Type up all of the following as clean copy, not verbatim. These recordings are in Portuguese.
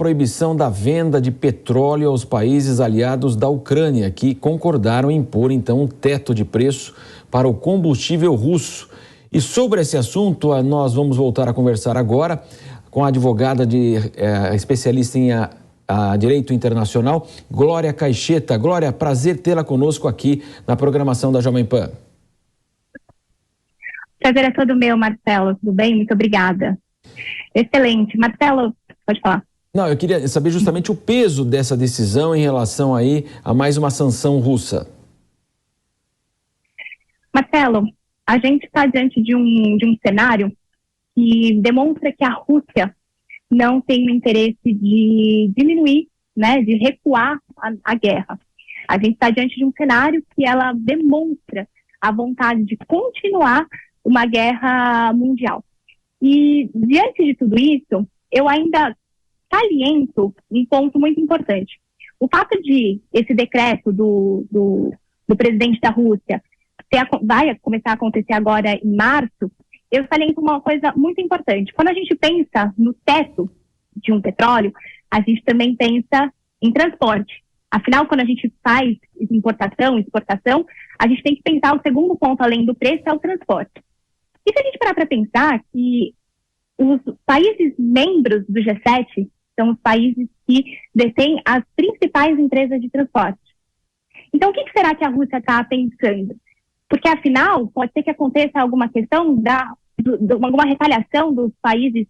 proibição da venda de petróleo aos países aliados da Ucrânia, que concordaram em impor, então, um teto de preço para o combustível russo. E sobre esse assunto, nós vamos voltar a conversar agora com a advogada especialista em Direito Internacional, Glória Caixeta. Glória, prazer tê-la conosco aqui na programação da Jovem Pan. Prazer é todo meu, Marcelo. Tudo bem? Muito obrigada. Excelente. Marcelo, pode falar. Não, eu queria saber justamente o peso dessa decisão em relação aí a mais uma sanção russa. Marcelo, a gente está diante de um cenário que demonstra que a Rússia não tem o interesse de diminuir, né, de recuar a guerra. A gente está diante de um cenário que ela demonstra a vontade de continuar uma guerra mundial. E, diante de tudo isso, eu ainda saliento um ponto muito importante. O fato de esse decreto do presidente da Rússia vai começar a acontecer agora em março, eu saliento uma coisa muito importante. Quando a gente pensa no teto de um petróleo, a gente também pensa em transporte. Afinal, quando a gente faz importação, exportação, a gente tem que pensar o segundo ponto, além do preço, é o transporte. E se a gente parar para pensar que os países membros do G7 são os países que detêm as principais empresas de transporte. Então, o que será que a Rússia está pensando? Porque, afinal, pode ser que aconteça alguma questão alguma retaliação dos países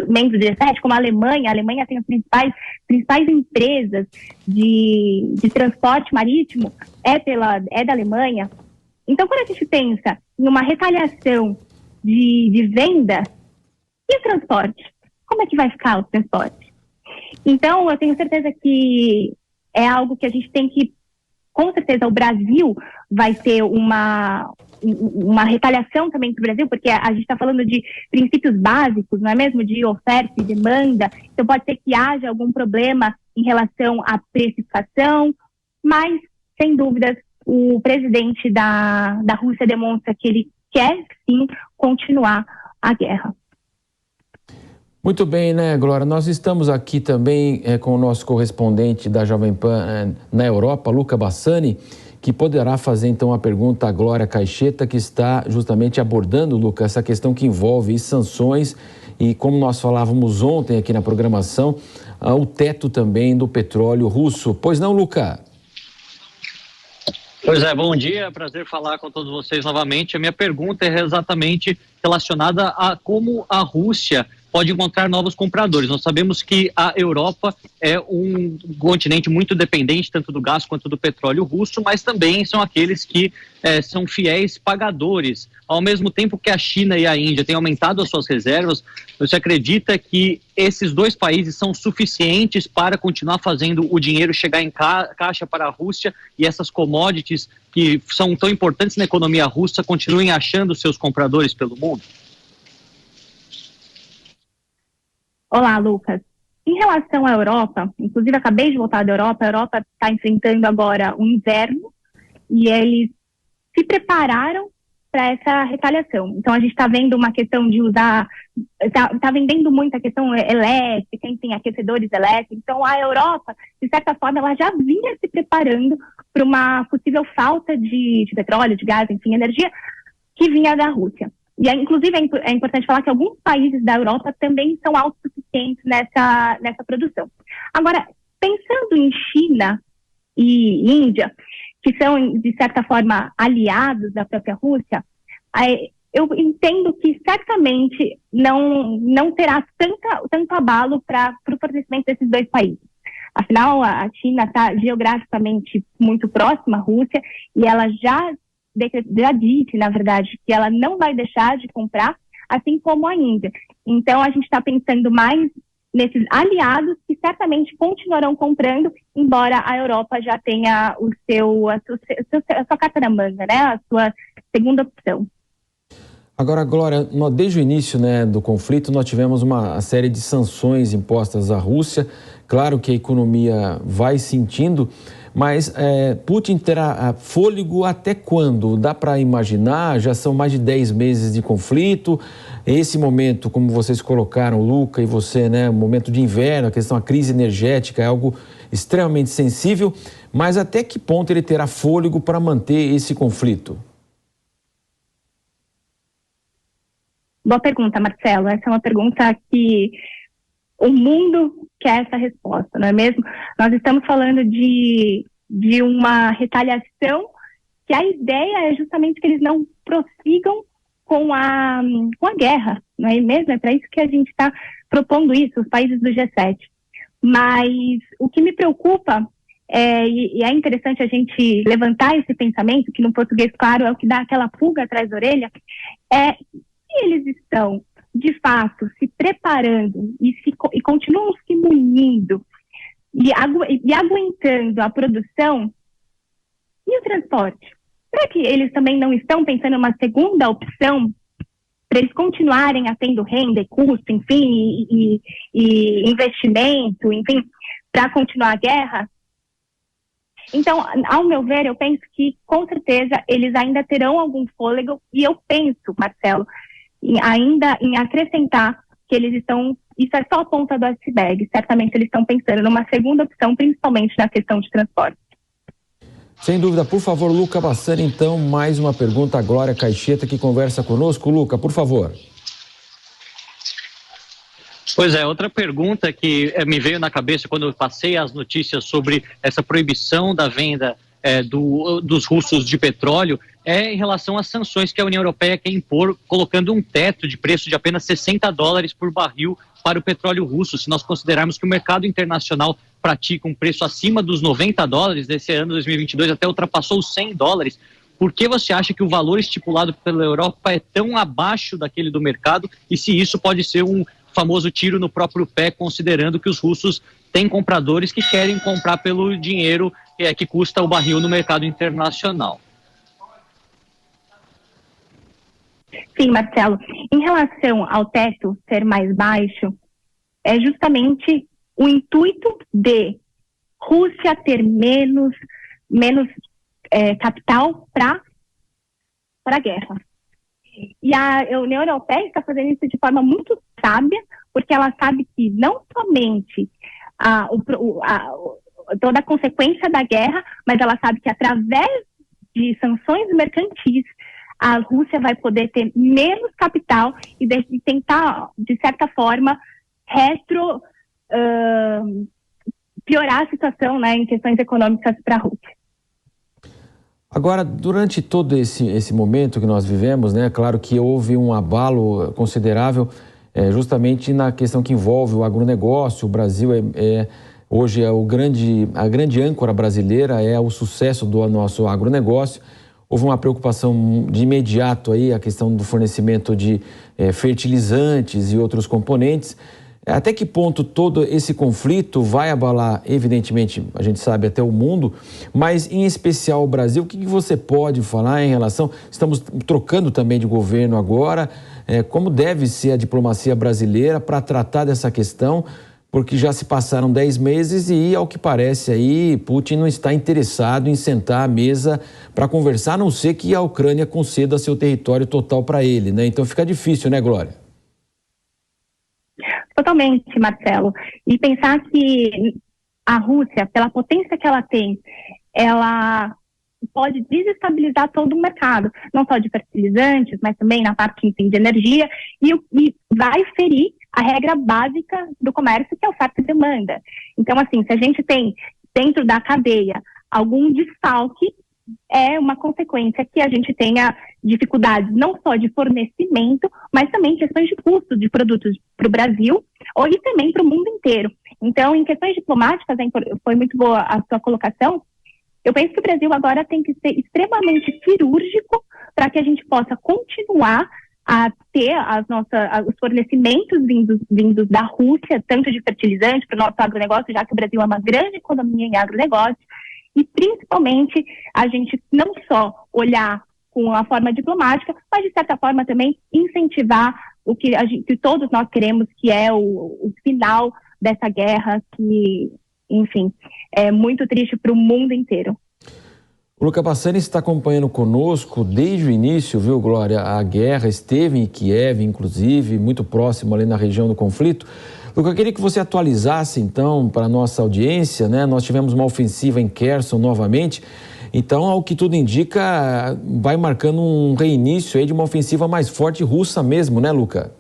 membros do G7, como a Alemanha. A Alemanha tem as principais empresas de transporte marítimo, é da Alemanha. Então, quando a gente pensa em uma retaliação de venda, e o transporte? Como é que vai ficar o transporte? Então, eu tenho certeza que é algo que a gente tem que, com certeza, o Brasil vai ter uma retaliação também para o Brasil, porque a gente está falando de princípios básicos, não é mesmo? De oferta e demanda. Então, pode ser que haja algum problema em relação à precificação, mas, sem dúvidas, o presidente da Rússia demonstra que ele quer, sim, continuar a guerra. Muito bem, né, Glória? Nós estamos aqui também com o nosso correspondente da Jovem Pan na Europa, Luca Bassani, que poderá fazer então a pergunta à Glória Caixeta, que está justamente abordando, Luca, essa questão que envolve sanções e, como nós falávamos ontem aqui na programação, o teto também do petróleo russo. Pois não, Luca? Pois é, bom dia, prazer falar com todos vocês novamente. A minha pergunta é exatamente relacionada a como a Rússia pode encontrar novos compradores. Nós sabemos que a Europa é um continente muito dependente tanto do gás quanto do petróleo russo, mas também são aqueles que são fiéis pagadores. Ao mesmo tempo que a China e a Índia têm aumentado as suas reservas, você acredita que esses dois países são suficientes para continuar fazendo o dinheiro chegar em caixa para a Rússia e essas commodities que são tão importantes na economia russa continuem achando seus compradores pelo mundo? Olá, Lucas. Em relação à Europa, inclusive acabei de voltar da Europa, a Europa está enfrentando agora o inverno e eles se prepararam para essa retaliação. Então, a gente está vendo uma questão de usar, está vendendo muita questão elétrica, enfim, aquecedores elétricos. Então, a Europa, de certa forma, ela já vinha se preparando para uma possível falta de petróleo, de gás, enfim, energia, que vinha da Rússia. E, inclusive, é importante falar que alguns países da Europa também são autossuficientes nessa produção. Agora, pensando em China e Índia, que são, de certa forma, aliados da própria Rússia, eu entendo que certamente não terá tanto abalo para o fornecimento desses dois países. Afinal, a China está geograficamente muito próxima à Rússia e ela já disse, na verdade, que ela não vai deixar de comprar, assim como a Índia. Então, a gente está pensando mais nesses aliados que certamente continuarão comprando, embora a Europa já tenha a sua carta na manga, né? A sua segunda opção. Agora, Glória, desde o início, né, do conflito, nós tivemos uma série de sanções impostas à Rússia. Claro que a economia vai sentindo, mas Putin terá fôlego até quando? Dá para imaginar? Já são mais de 10 meses de conflito. Esse momento, como vocês colocaram, Luca e você, né, momento de inverno, a questão da crise energética é algo extremamente sensível, mas até que ponto ele terá fôlego para manter esse conflito? Boa pergunta, Marcelo. Essa é uma pergunta que o mundo quer essa resposta, não é mesmo? Nós estamos falando de uma retaliação que a ideia é justamente que eles não prossigam com a guerra, não é mesmo? É para isso que a gente está propondo isso, os países do G7. Mas o que me preocupa, e é interessante a gente levantar esse pensamento, que no português, claro, é o que dá aquela pulga atrás da orelha, é se eles estão, de fato, se preparando e continuam se munindo e aguentando a produção e o transporte. Será que eles também não estão pensando em uma segunda opção para eles continuarem tendo renda e custo, enfim, e investimento, enfim, para continuar a guerra? Então, ao meu ver, eu penso que, com certeza, eles ainda terão algum fôlego, e eu penso, Marcelo, ainda em acrescentar que eles estão, isso é só a ponta do iceberg, certamente eles estão pensando numa segunda opção, principalmente na questão de transporte. Sem dúvida. Por favor, Luca Bassani, então, mais uma pergunta à Glória Caixeta, que conversa conosco. Luca, por favor. Pois é, outra pergunta que me veio na cabeça quando eu passei as notícias sobre essa proibição da venda dos russos de petróleo é em relação às sanções que a União Europeia quer impor, colocando um teto de preço de apenas $60 por barril para o petróleo russo. Se nós considerarmos que o mercado internacional pratica um preço acima dos $90, nesse ano 2022 até ultrapassou os $100, por que você acha que o valor estipulado pela Europa é tão abaixo daquele do mercado, e se isso pode ser um famoso tiro no próprio pé, considerando que os russos têm compradores que querem comprar pelo dinheiro que custa o barril no mercado internacional? Sim, Marcelo. Em relação ao teto ser mais baixo, é justamente o intuito de Rússia ter menos capital para a guerra. E a União Europeia está fazendo isso de forma muito sábia, porque ela sabe que não somente toda a consequência da guerra, mas ela sabe que através de sanções mercantis, a Rússia vai poder ter menos capital e tentar, de certa forma, piorar a situação, né, em questões econômicas para a Rússia. Agora, durante todo esse momento que nós vivemos, né, claro que houve um abalo considerável justamente na questão que envolve o agronegócio. O Brasil hoje a grande âncora brasileira é o sucesso do nosso agronegócio. Houve uma preocupação de imediato aí, a questão do fornecimento de fertilizantes e outros componentes. Até que ponto todo esse conflito vai abalar, evidentemente, a gente sabe, até o mundo, mas em especial o Brasil? O que você pode falar em relação... Estamos trocando também de governo agora, como deve ser a diplomacia brasileira para tratar dessa questão, porque já se passaram 10 meses e, ao que parece aí, Putin não está interessado em sentar à mesa para conversar, a não ser que a Ucrânia conceda seu território total para ele, né? Então fica difícil, né, Glória? Totalmente, Marcelo. E pensar que a Rússia, pela potência que ela tem, ela pode desestabilizar todo o mercado, não só de fertilizantes, mas também na parte, enfim, de energia, e vai ferir a regra básica do comércio, que é oferta e demanda. Então, assim, se a gente tem dentro da cadeia algum desfalque, é uma consequência que a gente tenha dificuldades não só de fornecimento, mas também questões de custo de produtos para o Brasil e também para o mundo inteiro. Então, em questões diplomáticas, foi muito boa a sua colocação. Eu penso que o Brasil agora tem que ser extremamente cirúrgico para que a gente possa continuar a ter os fornecimentos vindos da Rússia, tanto de fertilizante para o nosso agronegócio, já que o Brasil é uma grande economia em agronegócio, e principalmente a gente não só olhar com a forma diplomática, mas de certa forma também incentivar o que todos nós queremos, que é o final dessa guerra que, enfim, é muito triste para o mundo inteiro. O Luca Bassani está acompanhando conosco desde o início, viu, Glória? A guerra esteve em Kiev, inclusive, muito próximo ali na região do conflito. Luca, eu queria que você atualizasse, então, para a nossa audiência, né? Nós tivemos uma ofensiva em Kherson novamente. Então, ao que tudo indica, vai marcando um reinício aí de uma ofensiva mais forte russa mesmo, né, Luca?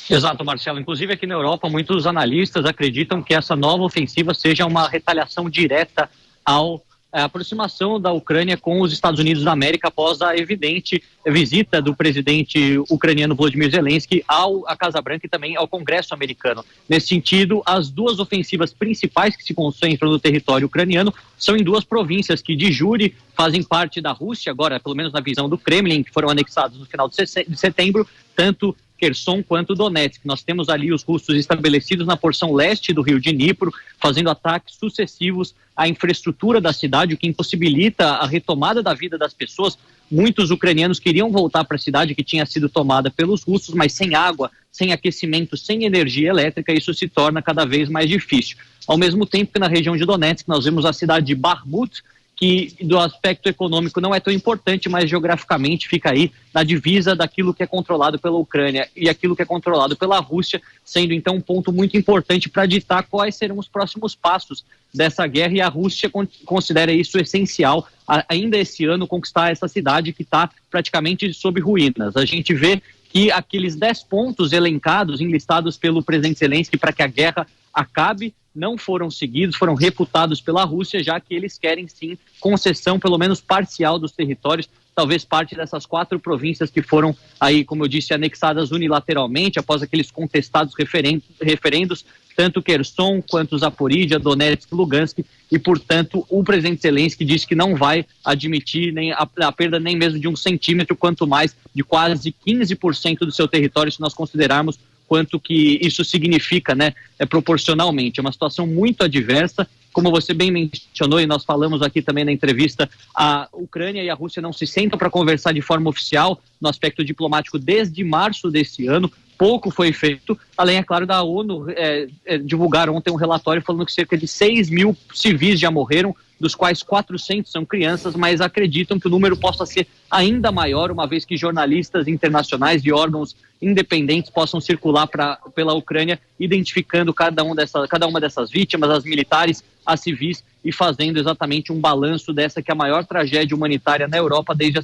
Exato, Marcelo. Inclusive aqui na Europa, muitos analistas acreditam que essa nova ofensiva seja uma retaliação direta à aproximação da Ucrânia com os Estados Unidos da América após a evidente visita do presidente ucraniano Volodymyr Zelensky à Casa Branca e também ao Congresso americano. Nesse sentido, as duas ofensivas principais que se concentram no território ucraniano são em duas províncias que de jure fazem parte da Rússia, agora pelo menos na visão do Kremlin, que foram anexados no final de setembro, tanto Kherson quanto Donetsk. Nós temos ali os russos estabelecidos na porção leste do rio Dnipro, fazendo ataques sucessivos à infraestrutura da cidade, o que impossibilita a retomada da vida das pessoas. Muitos ucranianos queriam voltar para a cidade que tinha sido tomada pelos russos, mas sem água, sem aquecimento, sem energia elétrica, isso se torna cada vez mais difícil. Ao mesmo tempo que na região de Donetsk nós vemos a cidade de Bakhmut, que do aspecto econômico não é tão importante, mas geograficamente fica aí na divisa daquilo que é controlado pela Ucrânia e aquilo que é controlado pela Rússia, sendo então um ponto muito importante para ditar quais serão os próximos passos dessa guerra, e a Rússia considera isso essencial, ainda esse ano, conquistar essa cidade que está praticamente sob ruínas. A gente vê que aqueles 10 pontos elencados, enlistados pelo presidente Zelensky para que a guerra acabe, não foram seguidos, foram refutados pela Rússia, já que eles querem sim concessão, pelo menos parcial, dos territórios, talvez parte dessas 4 províncias que foram aí, como eu disse, anexadas unilateralmente após aqueles contestados referendos, tanto Kherson quanto Zaporídia, Donetsk e Lugansk, e portanto o presidente Zelensky disse que não vai admitir nem a perda nem mesmo de 1 centímetro, quanto mais de quase 15% do seu território, se nós considerarmos quanto que isso significa, né, proporcionalmente. É uma situação muito adversa. Como você bem mencionou, e nós falamos aqui também na entrevista, a Ucrânia e a Rússia não se sentam para conversar de forma oficial no aspecto diplomático desde março desse ano. Pouco foi feito, além, é claro, da ONU divulgar ontem um relatório falando que cerca de 6 mil civis já morreram, dos quais 400 são crianças, mas acreditam que o número possa ser ainda maior, uma vez que jornalistas internacionais e órgãos independentes possam circular pela Ucrânia, identificando cada uma dessas vítimas, as militares, as civis, e fazendo exatamente um balanço dessa que é a maior tragédia humanitária na Europa desde a